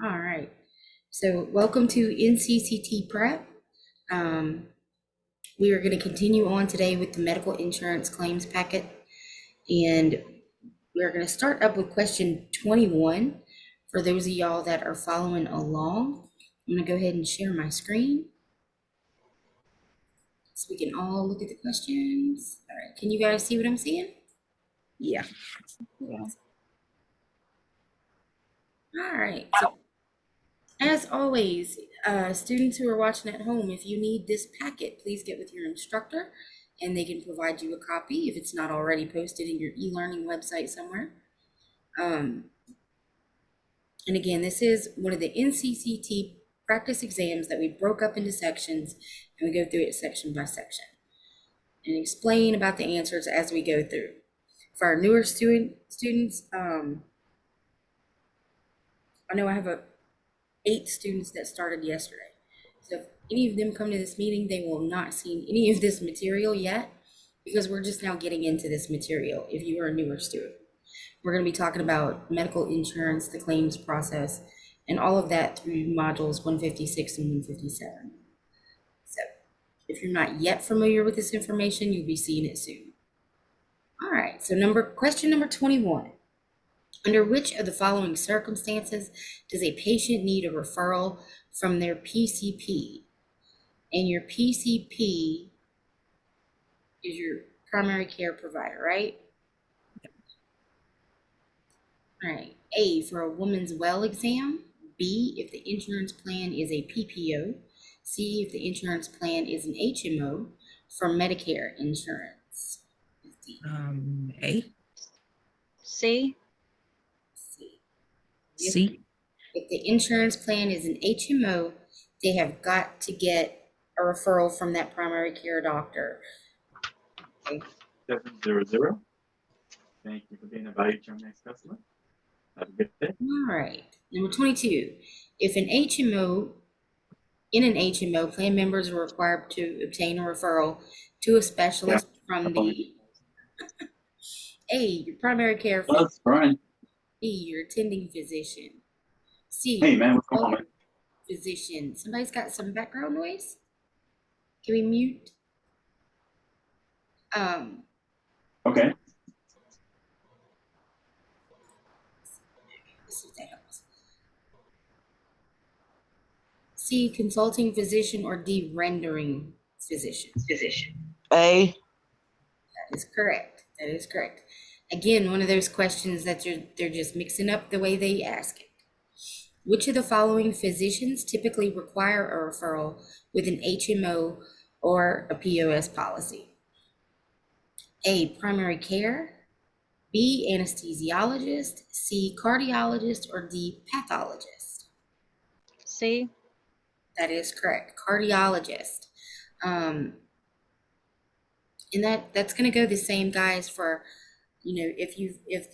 All right. So welcome to NCCT Prep. We are going to continue on today with the medical insurance claims packet. And we're going to start up with question 21 for those of y'all that are following along. I'm going to go ahead and share my screen so we can all look at the questions. All right. Can you guys see what I'm seeing? Yeah. All right. So as always, students who are watching at home, if you need this packet, please get with your instructor and they can provide you a copy if it's not already posted in your e-learning website somewhere. And again, this is one of the NCCT practice exams that we broke up into sections, and we go through it section by section and explain about the answers as we go through. For our newer students, I know I have 8 students that started yesterday. So if any of them come to this meeting, they will not see any of this material yet because we're just now getting into this material if you are a newer student. We're going to be talking about medical insurance, the claims process, and all of that through modules 156 and 157. So if you're not yet familiar with this information, you'll be seeing it soon. All right, so question number 21. Under which of the following circumstances does a patient need a referral from their PCP? And your PCP is your primary care provider, right? All right. A, for a woman's well exam. B, if the insurance plan is a PPO. C, if the insurance plan is an HMO for Medicare insurance. A. C. C. C. If the insurance plan is an HMO, they have got to get a referral from that primary care doctor. Okay. 700. Thank you for being a value to our next customer. Have a good day. All right. Number 22. If in an HMO, plan members are required to obtain a referral to a specialist from the A, your primary care physician. That's Brian. B, your attending physician. C, Hey man, what's going on, man? physician. Somebody's got some background noise. Can we mute? Okay. Let's see if that helps. C, consulting physician, or D, rendering physician. A. That is correct. That is correct. Again, one of those questions that they're just mixing up the way they ask it. Which of the following physicians typically require a referral with an HMO or a POS policy? A, primary care. B, anesthesiologist. C, cardiologist, or D, pathologist. C. That is correct. Cardiologist. And that's going to go the same, guys, for, if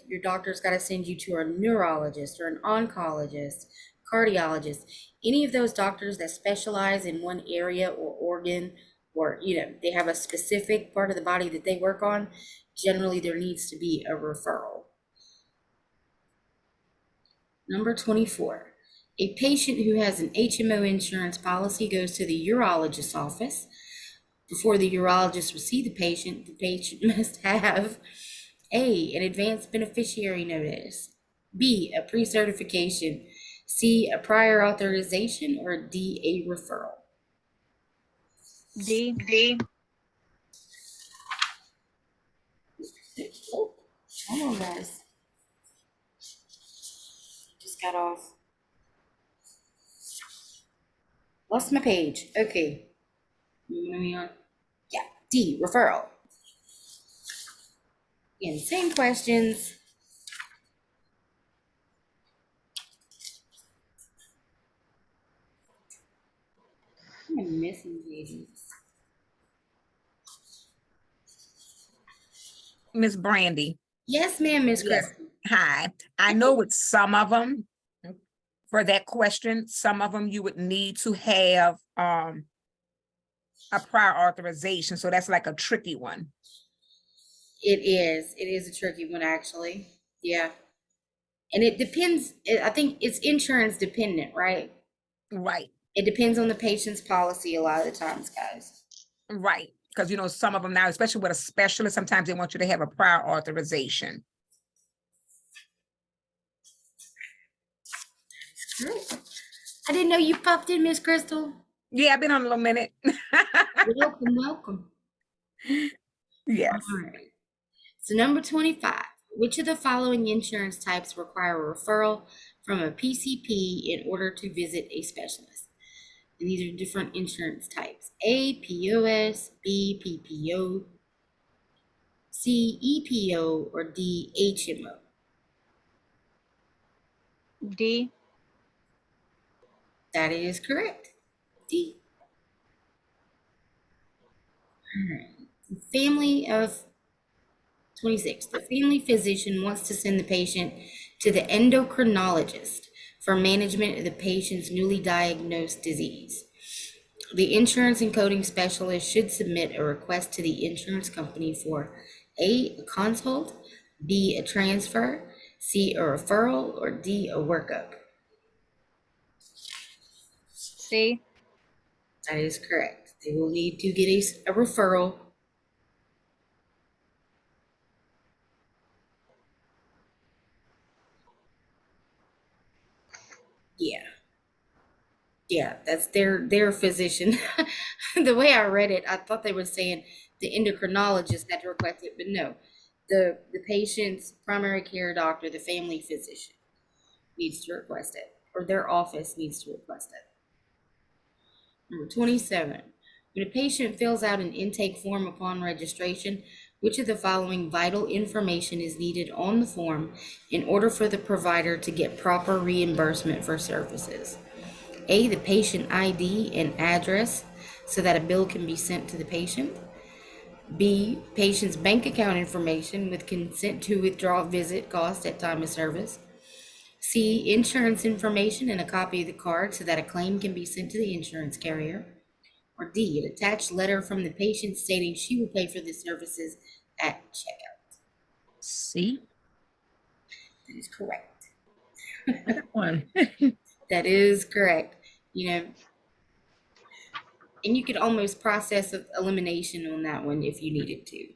your doctor's got to send you to a neurologist or an oncologist, cardiologist, any of those doctors that specialize in one area or organ, or they have a specific part of the body that they work on, generally there needs to be a referral. Number 24. A patient who has an HMO insurance policy goes to the urologist's office. Before the urologist will see the patient must have A, an advanced beneficiary notice. B, a pre-certification. C, a prior authorization, or D, a referral. D. Oh, come on, guys. Just got off. Lost my page. Okay. Moving me on. Yeah, D, referral. Again, same questions. I'm missing pages. Miss Brandy. Yes, ma'am, Miss Yes. Crafton. Hi. I know with some of them, for that question, some of them you would need to have a prior authorization. So that's like a tricky one. It is a tricky one, actually. Yeah. And it depends, I think it's insurance dependent, right? Right, It depends on the patient's policy a lot of the times, guys. right. Because you know, some of them now, especially with a specialist, sometimes they want you to have a prior authorization. Right. I didn't know you popped in, Miss Crystal. Yeah, I've been on a little minute. Welcome, welcome. Yes. All right. So number 25, which of the following insurance types require a referral from a PCP in order to visit a specialist? And these are different insurance types. A, POS, B, PPO, C, EPO, or D, HMO. D. That is correct. D. All right. Family of 26. The family physician wants to send the patient to the endocrinologist for management of the patient's newly diagnosed disease. The insurance and coding specialist should submit a request to the insurance company for A, a consult, B, a transfer, C, a referral, or D, a workup. C. That is correct. They will need to get a referral. Yeah. Yeah, that's their physician. The way I read it, I thought they were saying the endocrinologist had to request it, but no. The patient's primary care doctor, the family physician, needs to request it, or their office needs to request it. Number 27, when a patient fills out an intake form upon registration, which of the following vital information is needed on the form in order for the provider to get proper reimbursement for services? A, the patient ID and address so that a bill can be sent to the patient. B, patient's bank account information with consent to withdraw visit cost at time of service. C, insurance information and a copy of the card so that a claim can be sent to the insurance carrier. Or D, an attached letter from the patient stating she will pay for the services at checkout. See That is correct. that one. That is correct. You know, and you could almost process of elimination on that one if you needed to.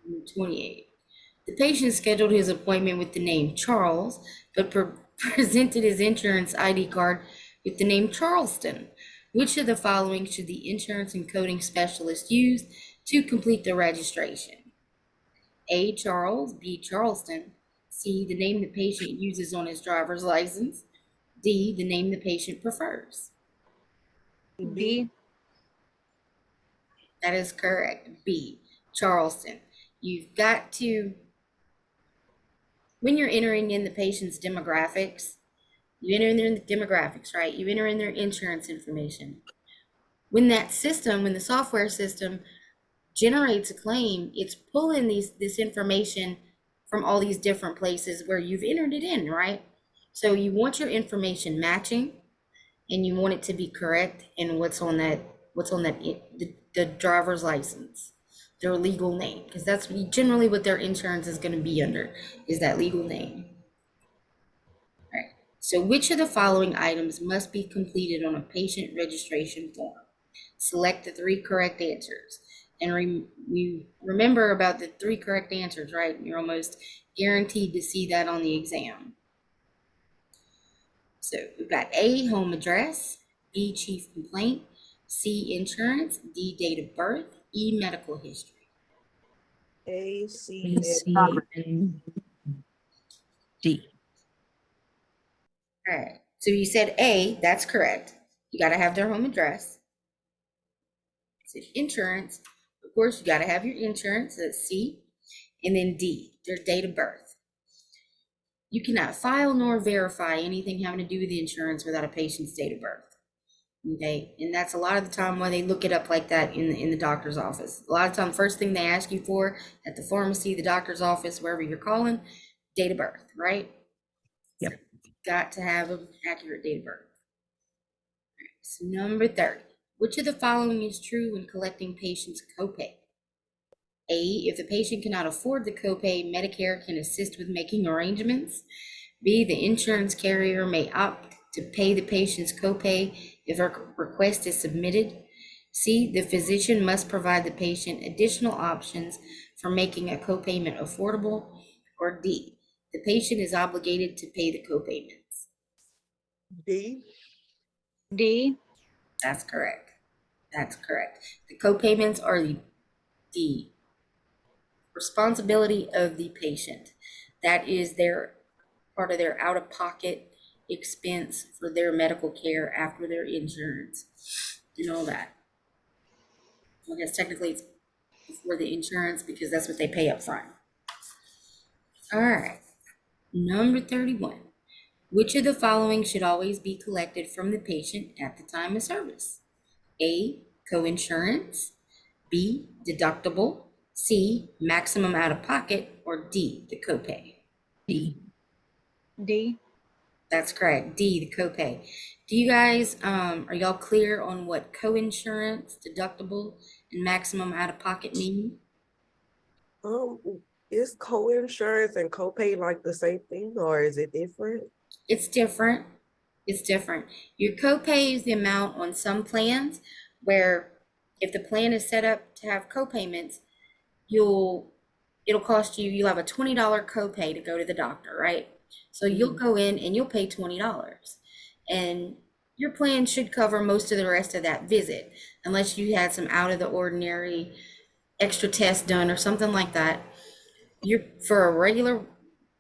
Number 28. The patient scheduled his appointment with the name Charles, but presented his insurance ID card with the name Charleston. Which of the following should the insurance and coding specialist use to complete the registration? A, Charles, B, Charleston, C, the name the patient uses on his driver's license, D, the name the patient prefers. B. That is correct. B, Charleston. You've got to, when you're entering in the patient's demographics, you enter in their demographics, right? You enter in their insurance information. When that system, when the software system generates a claim, it's pulling this information from all these different places where you've entered it in, right? So you want your information matching, and you want it to be correct and what's on that the driver's license, their legal name, because that's generally what their insurance is going to be under, is that legal name. All right. So which of the following items must be completed on a patient registration form? Select the 3 correct answers. And we remember about the 3 correct answers, right? You're almost guaranteed to see that on the exam. So we've got A, home address, B, chief complaint, C, insurance, D, date of birth, E, medical history. A, C, and D. All right. So you said A, that's correct. You got to have their home address. So insurance, of course, you got to have your insurance. That's C. And then D, their date of birth. You cannot file nor verify anything having to do with the insurance without a patient's date of birth. Okay, and that's a lot of the time why they look it up like that in the doctor's office. A lot of time, first thing they ask you for at the pharmacy, the doctor's office, wherever you're calling, date of birth, right? Yep. So got to have an accurate date of birth. So number 30, which of the following is true when collecting patients' copay? A, if the patient cannot afford the copay, Medicare can assist with making arrangements. B, the insurance carrier may opt to pay the patient's copay if a request is submitted. C, the physician must provide the patient additional options for making a copayment affordable. Or D, the patient is obligated to pay the copayments. D. D, That's correct. That's correct. The copayments are the responsibility of the patient. That is their part of their out-of-pocket expense for their medical care after their insurance and all that. I guess technically it's before the insurance because that's what they pay up front. All right, number 31. Which of the following should always be collected from the patient at the time of service? A, coinsurance, B, deductible, C, maximum out-of-pocket, or D, the copay? D. D, That's correct. D, the copay. Do you guys, are y'all clear on what coinsurance, deductible, and maximum out-of-pocket mean? Is co-insurance and copay like the same thing, or is it different? It's different. It's different. Your copay is the amount on some plans where if the plan is set up to have copayments, it'll cost you, you'll have a $20 copay to go to the doctor, right? So you'll go in and you'll pay $20. And your plan should cover most of the rest of that visit, unless you had some out of the ordinary extra test done or something like that. For a regular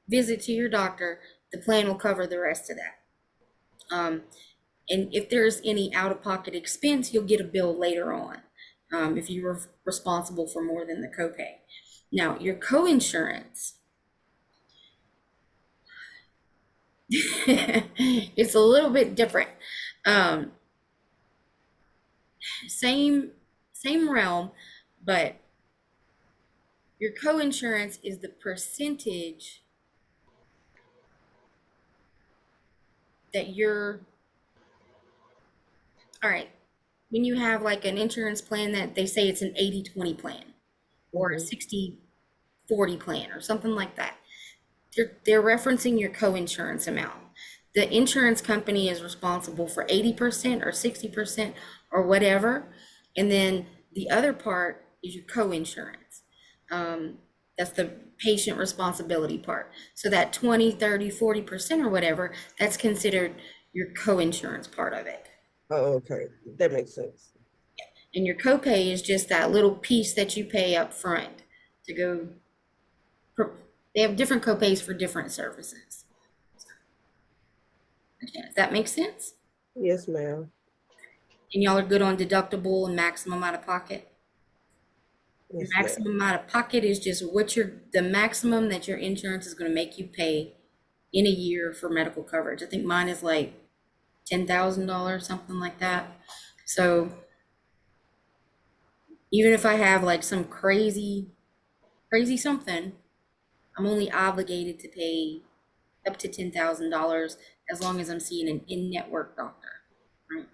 visit to your doctor, the plan will cover the rest of that. And if there's any out-of-pocket expense, you'll get a bill later on, if you were responsible for more than the copay. Now, your coinsurance, it's a little bit different. Same realm, but your coinsurance is the percentage that all right, when you have like an insurance plan that they say it's an 80-20 plan or a 60-40 plan or something like that, they're referencing your coinsurance amount. The insurance company is responsible for 80% or 60% or whatever. And then the other part is your coinsurance. That's the patient responsibility part. So that 20, 30, 40% or whatever, that's considered your coinsurance part of it. Oh, okay, that makes sense. And your copay is just that little piece that you pay up front to go. They have different copays for different services. Okay, does that make sense? Yes, ma'am. And y'all are good on deductible and maximum out of pocket? Your Yes, ma'am. maximum out of pocket is just the maximum that your insurance is going to make you pay in a year for medical coverage. I think mine is like $10,000, something like that. So even if I have like some crazy something, I'm only obligated to pay up to $10,000 as long as I'm seeing an in-network doctor, right?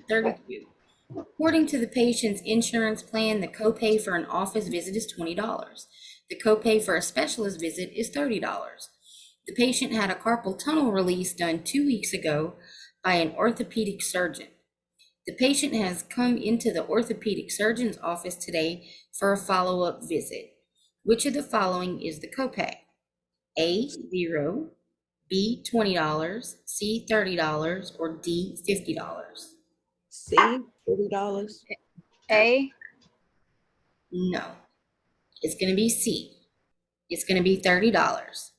32. According to the patient's insurance plan, the copay for an office visit is $20. The copay for a specialist visit is $30. The patient had a carpal tunnel release done 2 weeks ago by an orthopedic surgeon. The patient has come into the orthopedic surgeon's office today for a follow-up visit. Which of the following is the copay? A, $0, B, $20, C, $30, or D, $50? C, $30. A, No, it's going to be C. It's going to be $30.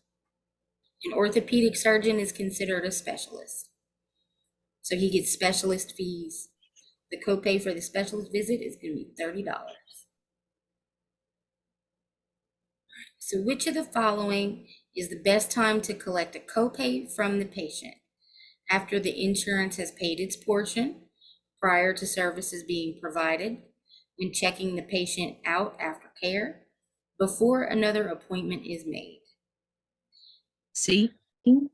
An orthopedic surgeon is considered a specialist, so he gets specialist fees. The copay for the specialist visit is going to be $30. So which of the following is the best time to collect a copay from the patient? After the insurance has paid its portion, prior to services being provided, when checking the patient out after care, before another appointment is made? C. Let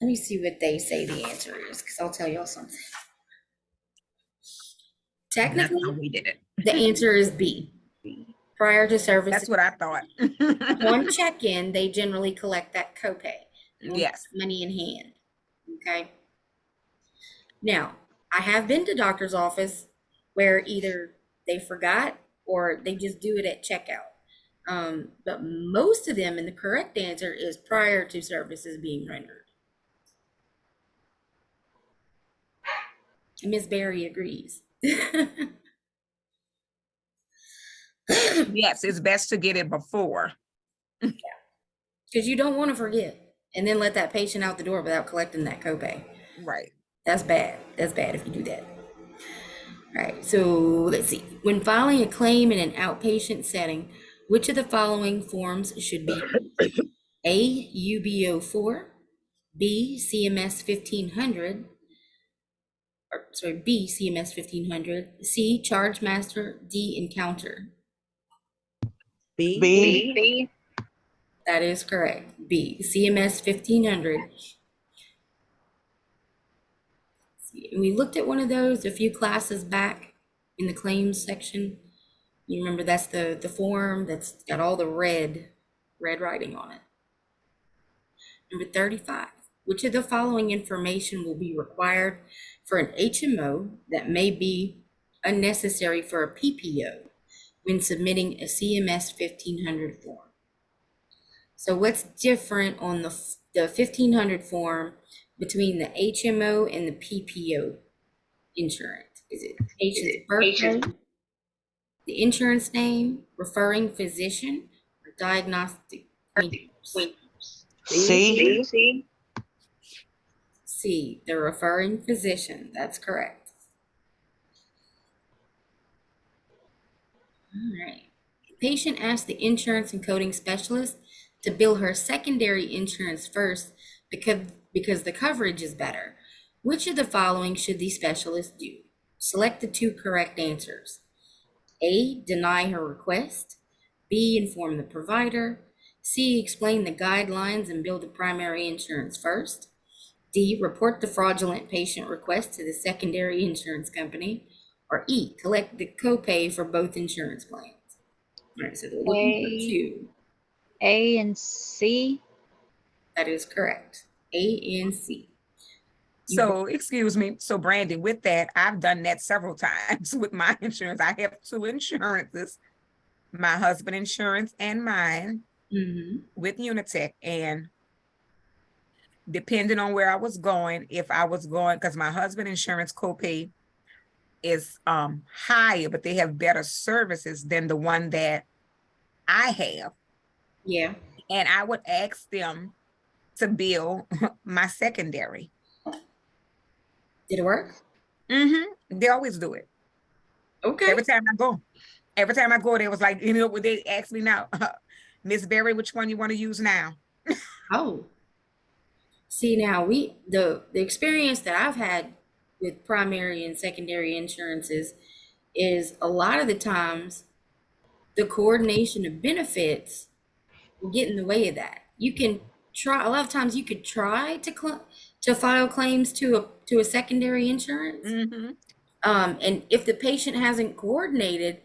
me see what they say the answer is, because I'll tell y'all something. And that's how Technically, we did it. the answer is B. Prior to service, That's what I thought. upon check-in, they generally collect that copay. They don't Yes. have money in hand. Okay. Now, I have been to doctor's office where either they forgot or they just do it at checkout. But most of them, and the correct answer is prior to services being rendered. Miss Barry agrees. Yes, it's best to get it before. Because you don't want to forget and then let that patient out the door without collecting that copay. Right. That's bad. That's bad if you do that. All right, so let's see. When filing a claim in an outpatient setting, which of the following forms should be used? A, UBO4, B, CMS 1500, or sorry, B, CMS 1500, C, Charge Master, D, Encounter. B. B. That is correct. B, CMS 1500. We looked at one of those a few classes back in the claims section. You remember that's the form that's got all the red writing on it. Number 35, which of the following information will be required for an HMO that may be unnecessary for a PPO when submitting a CMS 1500 form? So what's different on the 1500 form between the HMO and the PPO insurance? Is it patient's birthday, the insurance name, referring physician, or diagnostic pointers? C. C, the referring physician. That's correct. All right. The patient asked the insurance and coding specialist to bill her secondary insurance first because the coverage is better. Which of the following should the specialist do? Select the two correct answers. A, deny her request. B, inform the provider. C, explain the guidelines and bill the primary insurance first. D, report the fraudulent patient request to the secondary insurance company. Or E, collect the copay for both insurance plans. All right, so they're looking for two. A and C. That is correct. A and C. So, excuse me. So, Brandy, with that, I've done that several times with my insurance. I have two insurances, my husband insurance and mine with Unitech. And depending on where I was going, if I was going, because my husband insurance copay is higher, but they have better services than the one that I have. Yeah. And I would ask them to bill my secondary. Did it work? They always do it. Okay. Every time I go, they was like, you know, when they ask me now, Miss Berry, which one you want to use now? Oh. See, now the experience that I've had with primary and secondary insurances is a lot of the times the coordination of benefits will get in the way of that. You can try, a lot of times you could try to file claims to a secondary insurance. And if the patient hasn't coordinated,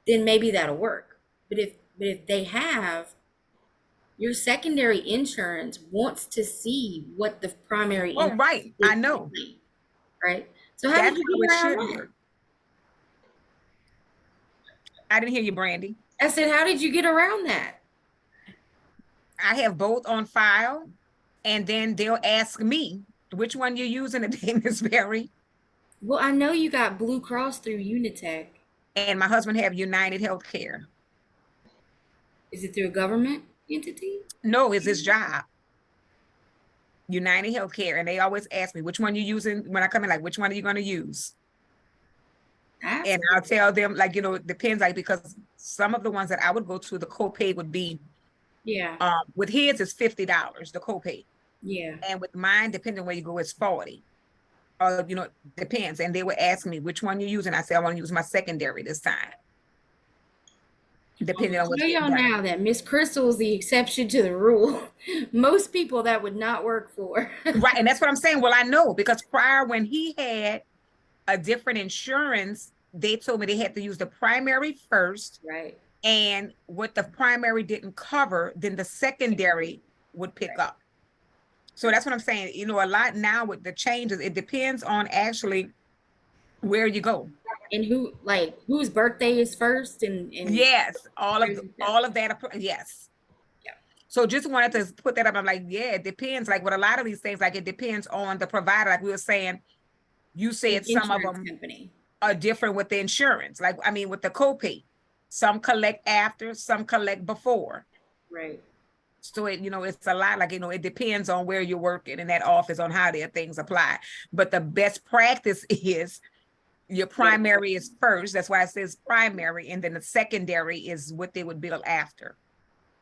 then maybe that'll work. But if they have, your secondary insurance wants to see what the primary Oh, right. I know. Right. So how That's did how you it get should around that? work. I didn't hear you, Brandy. I said, how did you get around that? I have both on file, and then they'll ask me which one you're using today, Miss Berry. Well, I know you got Blue Cross through Unitech. And my husband have United Healthcare. Is it through a government entity? No, it's his job. United Healthcare. And they always ask me which one you're using when I come in, like, which one are you going to use? And I'll tell them, like, you know, it depends, like, because some of the ones that I would go to, the copay would be, with his is $50, the copay. Yeah. And with mine, depending on where you go, it's 40. You know, depends. And they would ask me which one you're using. I say, I want to use my secondary this time. Depending on what you know now that Miss Crystal is the exception to the rule. Most people that would not work for. Right. And that's what I'm saying. Well, I know, because prior when he had a different insurance, they told me they had to use the primary first, Right. and what the primary didn't cover, then the secondary would pick up. So that's what I'm saying. You know, a lot now with the changes, it depends on actually where you go. And who, like, whose birthday is first, and Yes, all of crazy stuff. all of that. Yes. Yeah. So just wanted to put that up. I'm like, yeah, it depends. Like with a lot of these things, like it depends on the provider. Like we were saying, you said some of Insurance them company. are different with the insurance. Like, I mean, with the copay, some collect after, some collect before. Right. So it, you know, it's a lot. Like, you know, it depends on where you're working in that office on how their things apply. But the best practice is your primary is first. That's why it says primary, and then the secondary is what they would bill after.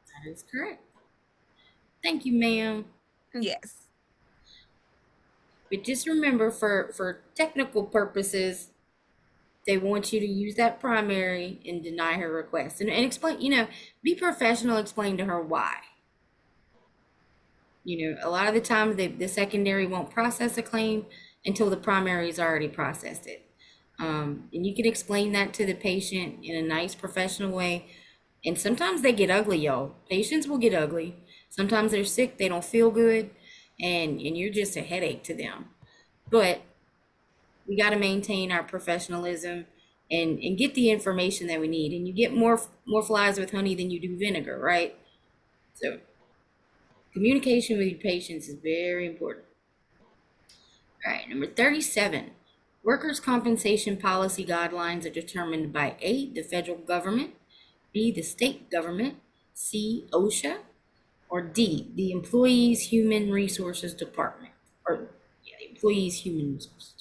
That is correct. Thank you, ma'am. Yes. But just remember, for technical purposes, they want you to use that primary and deny her request, and explain. You know, be professional. Explain to her why. You know, a lot of the time the secondary won't process a claim until the primary has already processed it. And you can explain that to the patient in a nice professional way. And sometimes they get ugly, y'all. Patients will get ugly. Sometimes they're sick, they don't feel good, and you're just a headache to them. But we got to maintain our professionalism and get the information that we need. And you get more flies with honey than you do vinegar, right? So communication with your patients is very important. All right, number 37. Workers' compensation policy guidelines are determined by A, the federal government, B, the state government, C, OSHA, or D, the Employees Human Resources Department, or yeah, the Employees Human Resources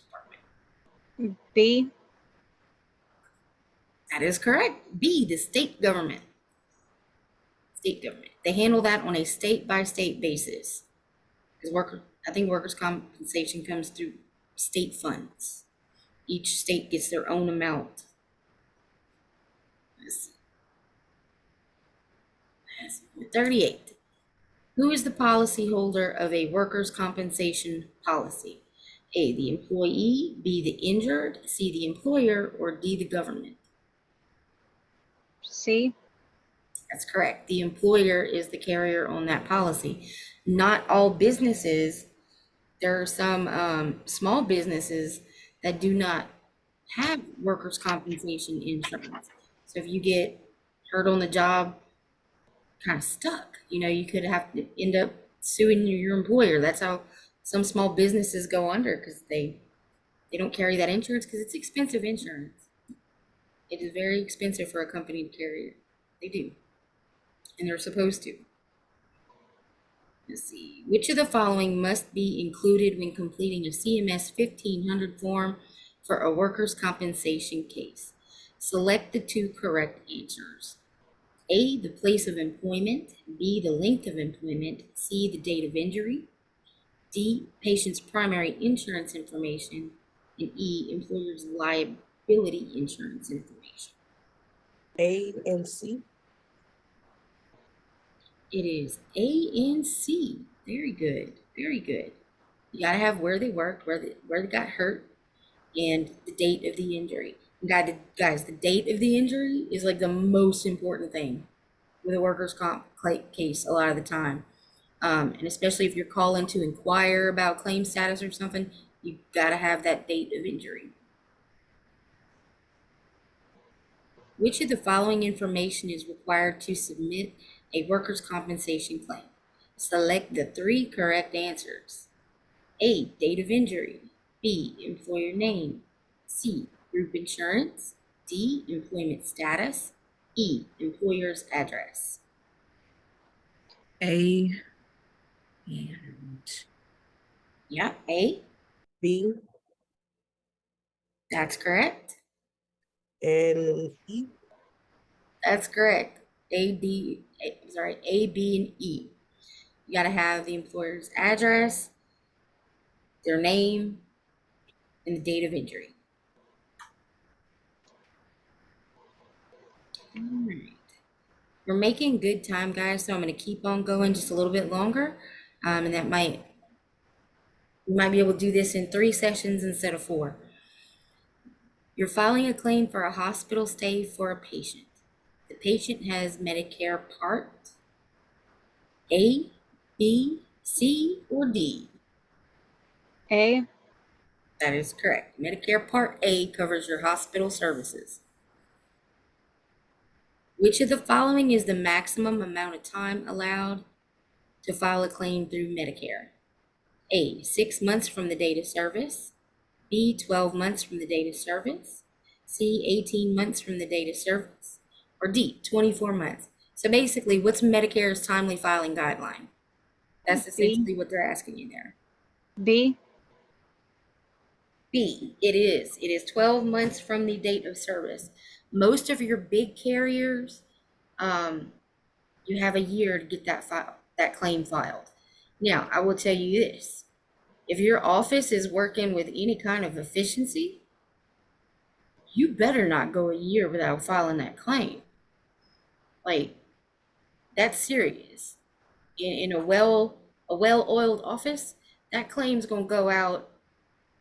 Department. B. That is correct. B, the state government. State government. They handle that on a state-by-state basis. Because I think workers' compensation comes through state funds. Each state gets their own amount. Let's see. 38. Who is the policyholder of a workers' compensation policy? A, the employee, B, the injured, C, the employer, or D, the government? C. That's correct. The employer is the carrier on that policy. Not all businesses, there are some small businesses that do not have workers' compensation insurance. So if you get hurt on the job, kind of stuck, you know, you could have to end up suing your employer. That's how some small businesses go under, because they don't carry that insurance, because it's expensive insurance. It is very expensive for a company to carry it. They do, and they're supposed to. Let's see. Which of the following must be included when completing a CMS 1500 form for a workers' compensation case? Select the two correct answers. A, the place of employment, B, the length of employment, C, the date of injury, D, patient's primary insurance information, and E, employer's liability insurance information. A and C. It is A and C. Very good. Very good. You gotta have where they worked, where they got hurt, and the date of the injury. Guys, the date of the injury is like the most important thing with a workers' comp case a lot of the time. And especially if you're calling to inquire about claim status or something, you gotta have that date of injury. Which of the following information is required to submit a workers' compensation claim? Select the three correct answers. A, date of injury. B, employer name. C, group insurance. D, employment status. E, employer's address. A and Yeah, A, B that's correct. and E. That's correct. A, B, A, B, and E. You gotta have the employer's address, their name, and the date of injury. All right. We're making good time, guys, so I'm gonna keep on going just a little bit longer. And we might be able to do this in 3 sessions instead of 4. You're filing a claim for a hospital stay for a patient. The patient has Medicare Part A, B, C, or D. A. That is correct. Medicare Part A covers your hospital services. Which of the following is the maximum amount of time allowed to file a claim through Medicare? A, 6 months from the date of service. B, 12 months from the date of service. C, 18 months from the date of service. Or D, 24 months. So basically, what's Medicare's timely filing guideline? That's essentially what they're asking you there. B. B, it is. It is 12 months from the date of service. Most of your big carriers, you have a year to get that claim filed. Now, I will tell you this. If your office is working with any kind of efficiency, you better not go a year without filing that claim. Like, that's serious. In a well-oiled office, that claim's gonna go out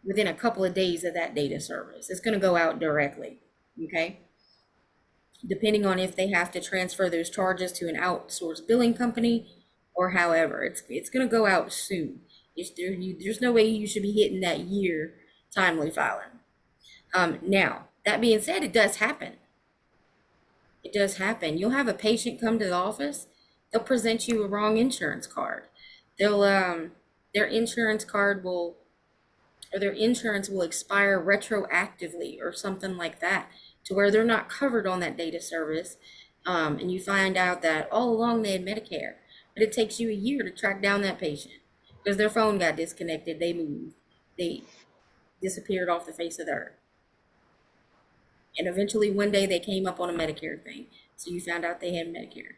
within a couple of days of that date of service. It's gonna go out directly, okay? Depending on if they have to transfer those charges to an outsourced billing company or however, it's gonna go out soon. There's no way you should be hitting that year timely filing. Now, that being said, it does happen. It does happen. You'll have a patient come to the office, they'll present you a wrong insurance card. They'll their insurance card will, or their insurance will expire retroactively or something like that, to where they're not covered on that date of service. And you find out that all along they had Medicare, but it takes you a year to track down that patient because their phone got disconnected, they moved, they disappeared off the face of the earth. And eventually one day they came up on a Medicare thing. So you found out they had Medicare.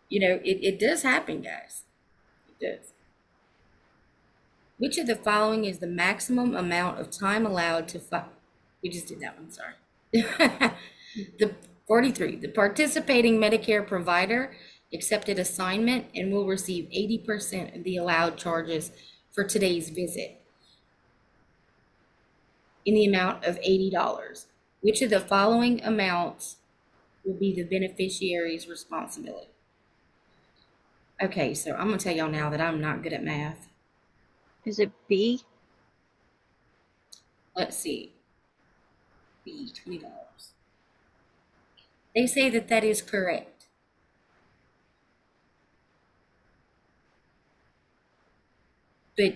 You know, it does happen, guys. It does. Which of the following is the maximum amount of time allowed to file? We just did that one, sorry. The 43, the participating Medicare provider accepted assignment and will receive 80% of the allowed charges for today's visit in the amount of $80. Which of the following amounts will be the beneficiary's responsibility? Okay, so I'm gonna tell y'all now that I'm not good at math. Is it B? Let's see. B, $20. They say that that is correct. But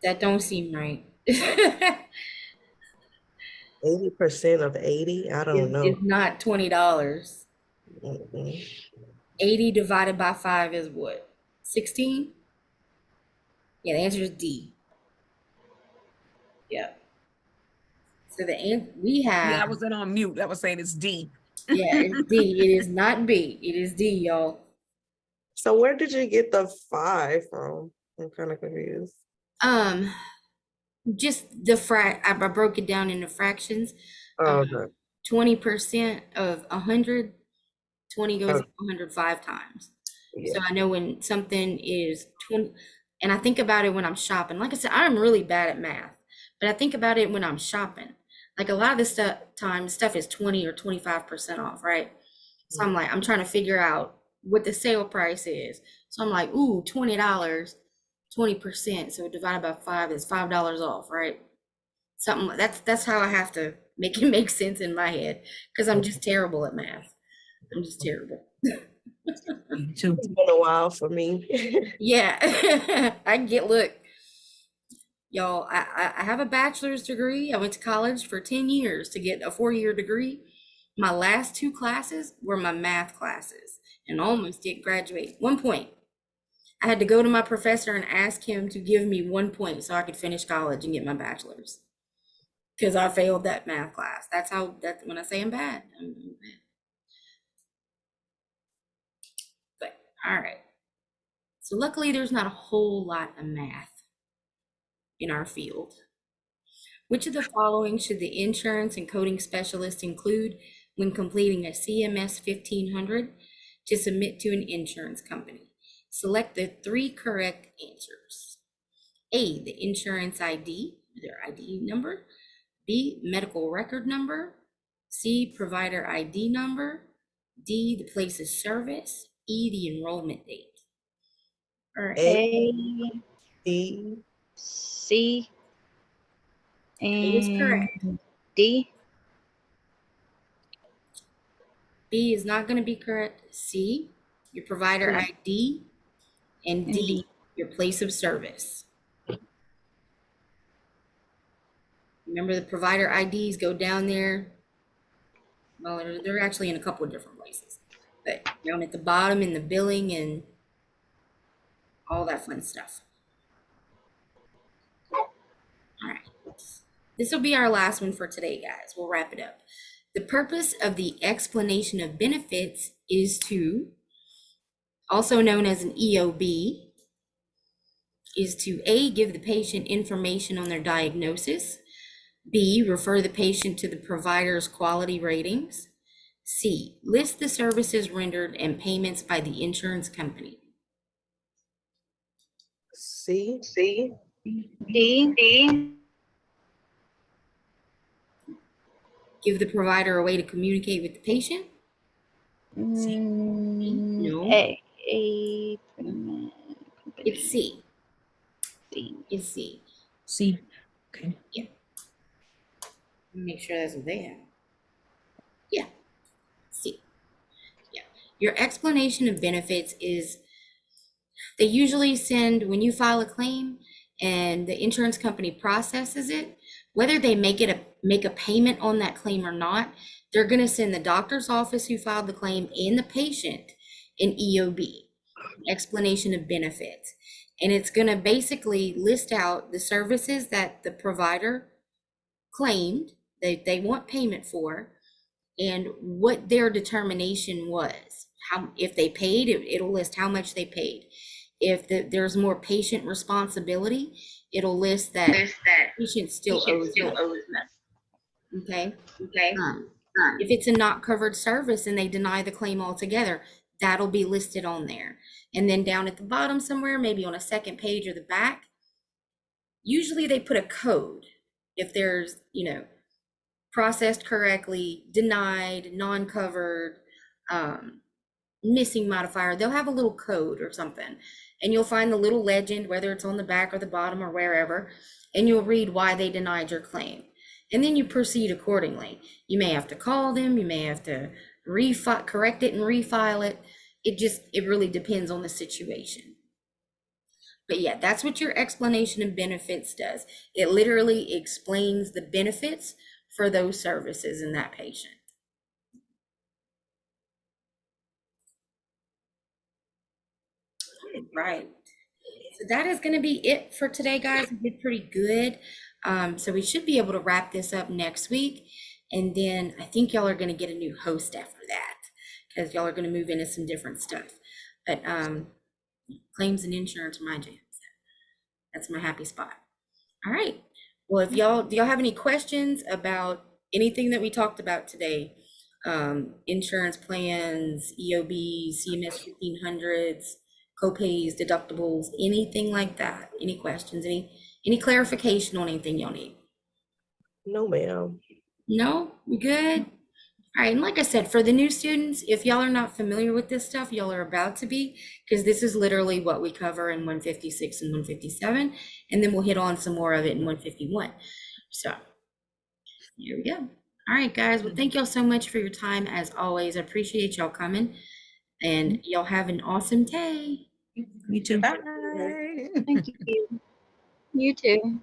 that don't seem right. 80% of 80? I don't know. It's not $20. Mm-mm. 80 divided by 5 is what? 16? Yeah, the answer is D. Yeah. So we have, Yeah, I wasn't on mute. I was saying it's D. yeah, it's D. It is not B. It is D, y'all. So where did you get the 5 from? I'm kind of confused. Just I broke it down into fractions. Oh, okay. 20% of 100, 20 goes Oh. up 105 times. Yeah. So I know when something is 20, and I think about it when I'm shopping. Like I said, I'm really bad at math, but I think about it when I'm shopping. Like a lot of this stuff is 20 or 25% off, right? So I'm like, I'm trying to figure out what the sale price is. So I'm like, ooh, $20, 20%. So divided by 5 is $5 off, right? Something like that's how I have to make it make sense in my head because I'm just terrible at math. I'm just terrible. Me too. It's been a while for me. Yeah, look, y'all, I have a bachelor's degree. I went to college for 10 years to get a 4-year degree. My last 2 classes were my math classes and almost didn't graduate. 1 point. I had to go to my professor and ask him to give me 1 point so I could finish college and get my bachelor's because I failed that math class. That's when I say I'm bad. I'm bad. But all right. So luckily there's not a whole lot of math in our field. Which of the following should the insurance and coding specialist include when completing a CMS 1500 to submit to an insurance company? Select the 3 correct answers. A, the insurance ID, their ID number. B, medical record number, C, provider ID number, D, the place of service, E, the enrollment date. All right. A, A, D, C, A is correct. and D. B is not going to be correct. C, your provider C. ID, and And D, D. your place of service. Remember, the provider IDs go down there. Well, they're actually in a couple of different places, but down at the bottom in the billing and all that fun stuff. All right. This will be our last one for today, guys. We'll wrap it up. The purpose of the explanation of benefits is to, also known as an EOB, is to A, give the patient information on their diagnosis, B, refer the patient to the provider's quality ratings, C, list the services rendered and payments by the insurance company. C, D. Give the provider a way to communicate with the patient. No. A. Payment It's company. C. C. It's C. C. Okay. Make sure that's what they have. Yeah. C. Yeah. Your explanation of benefits is they usually send, when you file a claim and the insurance company processes it, whether they make a payment on that claim or not, they're going to send the doctor's office who filed the claim and the patient an EOB, explanation of benefits. And it's going to basically list out the services that the provider claimed they want payment for and what their determination was. How, if they paid, it'll list how much they paid. If there's more patient responsibility, it'll list that patient still owes money. Okay. If it's a not covered service and they deny the claim altogether, that'll be listed on there. And then down at the bottom somewhere, maybe on a second page or the back, usually they put a code. If there's, processed correctly, denied, non-covered, missing modifier, they'll have a little code or something. And you'll find the little legend, whether it's on the back or the bottom or wherever, and you'll read why they denied your claim. And then you proceed accordingly. You may have to call them, you may have to correct it and refile it. It really depends on the situation. But yeah, that's what your explanation of benefits does. It literally explains the benefits for those services in that patient. Right. So that is going to be it for today, guys. We did pretty good. So we should be able to wrap this up next week. And then I think y'all are going to get a new host after that because y'all are going to move into some different stuff. But claims and insurance are my jam. So that's my happy spot. All right. Well, do y'all have any questions about anything that we talked about today? Insurance plans, EOBs, CMS 1500s, copays, deductibles, anything like that? Any questions? Any clarification on anything y'all need? no, ma'am. No? We good? All right, and like I said, for the new students, if y'all are not familiar with this stuff, y'all are about to be, because this is literally what we cover in 156 and 157, and then we'll hit on some more of it in 151. So here we go. All right, guys. Well, thank y'all so much for your time as always. I appreciate y'all coming, and y'all have an awesome day. You too. Bye. Thank you. You too.